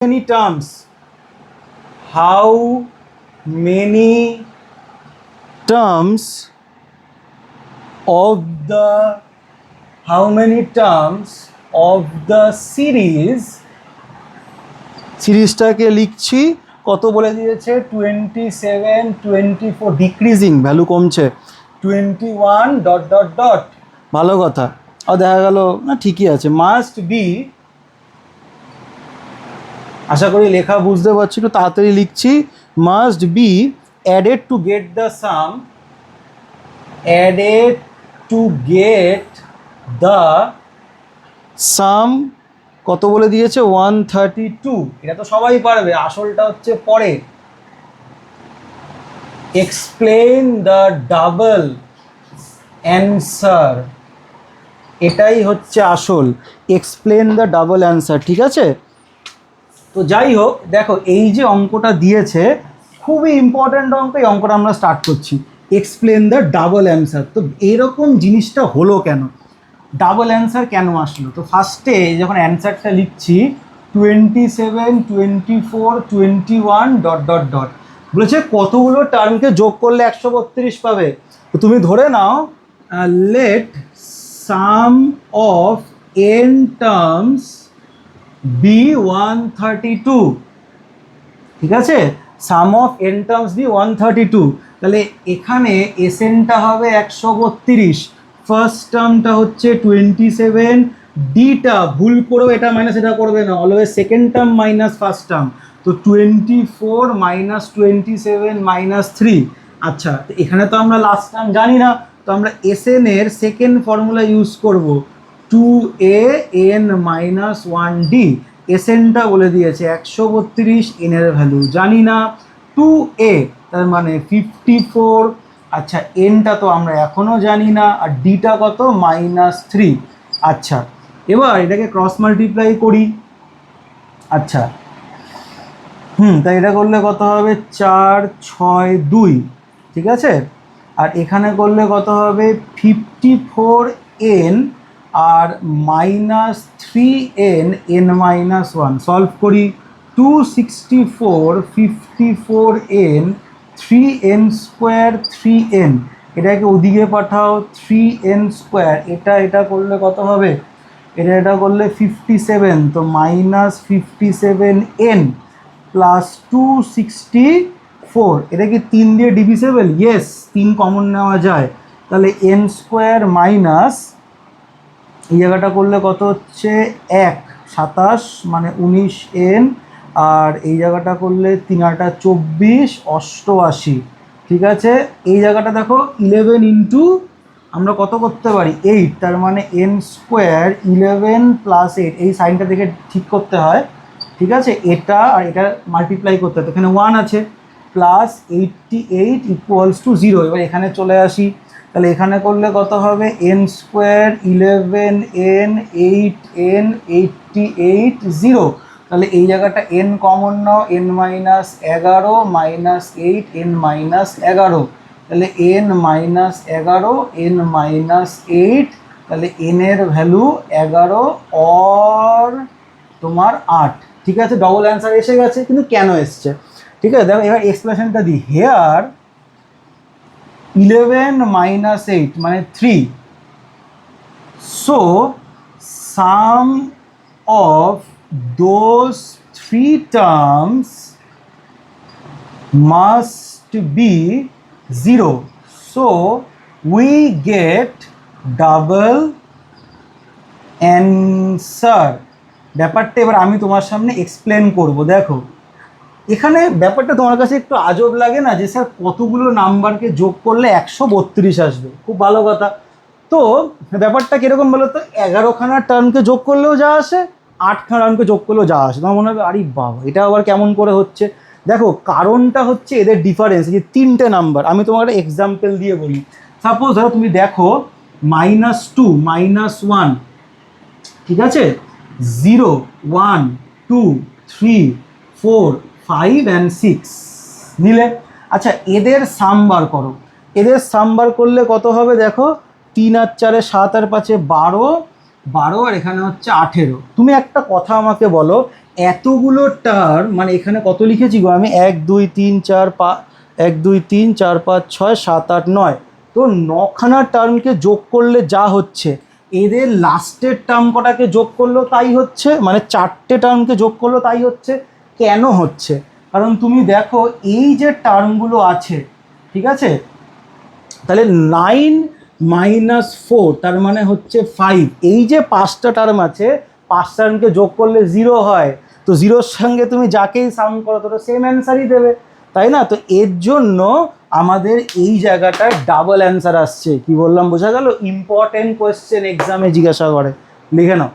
many terms? How many terms of the সিরিজটাকে লিখছি কত বলে দিয়েছে 27 24 ডিক্রিজিং ভ্যালু কমছে 21 ডট ডট ডট ভালো কথা আর দেখা গেল না ঠিকই আছে মাস্ট বি আশা করি লেখা বুঝতে পারছি একটু তাড়াতাড়ি লিখছি must be added to get the some added to get the sum কত বলে দিয়েছে 132 এটা তো সবাই পারবে আসলটা হচ্ছে পরে explain the double answer এটাই হচ্ছে আসল explain the double answer ঠিক আছে তো যাই হোক দেখো এই যে অঙ্কটা দিয়েছে খুবই ইম্পর্ট্যান্ট অঙ্ক এই অঙ্কটা আমরা স্টার্ট করছি এক্সপ্লেন দ্য ডাবল অ্যান্সার তো এরকম জিনিসটা হলো কেন ডাবল অ্যান্সার কেন আসলো তো ফার্স্টে যখন অ্যান্সারটা লিখছি 27 24 21 ডট ডট ডট বলেছে কতগুলো টার্মকে যোগ করলে 132 পাবে তো তুমি ধরে নাও let sum of n terms be 132 ঠিক আছে sum of n terms be 132 তাহলে এখানে এসএনটা হবে 132 ফার্স্ট টার্মটা হচ্ছে 27 ডিটা ভুল করেও এটা মাইনাস এটা করবে না always second term minus first term তো 24 মাইনাস 27 মাইনাস 3 আচ্ছা তো এখানে তো আমরা লাস্ট টার্ম জানি না তো আমরা এসএন এর সেকেন্ড ফর্মুলা ইউজ করব 2an মাইনাস 1d এসএনটা বলে দিয়েছে 132 এন এর ভ্যালু জানি না 2a তার মানে 54 আচ্ছা এনটা তো আমরা এখনও জানি না আর ডিটা কত -3 আচ্ছা এবার এটাকে ক্রস মাল্টিপ্লাই করি আচ্ছা তাই এটা করলে কত হবে 4 6 2 ঠিক আছে আর এখানে করলে কত হবে 54n আর -3n n -1 সলভ করি 264 54n 3n স্কোয়ার 3n এটাকে ওদিকে পাঠাও 3n স্কোয়ার এটা করলে কত হবে এটা করলে 57 তো -57n প্লাস 264 এটা কি 3 দিয়ে ডিভিজেবল ইয়েস 3 কমন নেওয়া যায় তাহলে n স্কোয়ার মাইনাস এই জায়গাটা করলে কত হচ্ছে 1 27 মানে 19n আর এই জায়গাটা করলে 3 8 24 88 ঠিক আছে এই জায়গাটা দেখো 11 ইন্টু আমরা কত করতে পারি 8 তার মানে n স্কোয়ার 11 প্লাস 8 এই সাইনটা দেখে ঠিক করতে হয় ঠিক আছে এটা আর এটা মাল্টিপ্লাই করতে হয় এখানে 1 আছে প্লাস 88 ইকুয়ালস টু 0 এবার এখানে চলে আসি তাহলে এখানে করলে কত হবে n স্কোয়ার 11n 8n 88 0 তাহলে এই জায়গাটা n কমন নাও n minus 11 minus 8 n minus 11 তাহলে n মাইনাস 11 n মাইনাস 8 তাহলে n এর ভ্যালু 11 অর তোমার 8 ঠিক আছে ডবল অ্যান্সার এসে গেছে কিন্তু কেন এসছে ঠিক আছে দেখো এবার এক্সপ্রেশনটা দিই হেয়ার 11 minus 8 মানে 3 so sum of those 3 terms must be 0 so we get double answer ব্যাপারটা এবার আমি তোমার সামনে এক্সপ্লেন করব দেখো এখানে ব্যাপারটা তোমার কাছে একটু আজব লাগে না যে স্যার কতগুলো নাম্বারকে যোগ করলে 132 আসবে খুব ভালো কথা তো ব্যাপারটা কীরকম বলো তো 11খানা টার্মকে যোগ করলেও যা আসে 8খানা টার্মকে যোগ করলেও যা আসে তোমার মনে হবে আরে বাবা এটা আবার কেমন করে হচ্ছে দেখো কারণটা হচ্ছে এদের ডিফারেন্স যে 3টে নাম্বার আমি তোমার একটা এক্সাম্পল দিয়ে বলি সাপোজ ধরো তুমি দেখো -2 -1 ঠিক আছে 0 1 2 3 4 5 and 6 নিলে আচ্ছা এদের সাম বার করো এদের সাম বার করলে কত হবে দেখো 3 আর 4 7 আর 5 12 12 আর এখানে হচ্ছে 18। তুমি একটা কথা আমাকে বলো, এতগুলো টার্ম মানে এখানে কত লিখেছি গো আমি, 1 2 3 4 5, 1 2 3 4 5 6 7 8 9, তো 9খানা টার্মকে যোগ করলে যা হচ্ছে, এদের লাস্টের টার্ম কটাকে যোগ করলেও তাই হচ্ছে, মানে 4টে টার্মকে যোগ করলেও তাই হচ্ছে। কেন হচ্ছে? কারণ তুমি দেখো এই যে টার্মগুলো আছে, ঠিক আছে, তাহলে 9 - 4 তার মানে হচ্ছে 5। এই যে 5টা টার্ম আছে, 5 টার্মকে যোগ করলে 0 হয়, তো 0-র সঙ্গে তুমি যাকেই সাউন্ড করো তো সেম অ্যান্সারই দেবে, তাই না? তো এর জন্য আমাদের এই জায়গাটায় ডাবল অ্যান্সার আসছে। কি বললাম বোঝা গেল? ইম্পর্টেন্ট কোয়েশ্চেন এক্সামে জিজ্ঞাসা করে, লিখে নাও।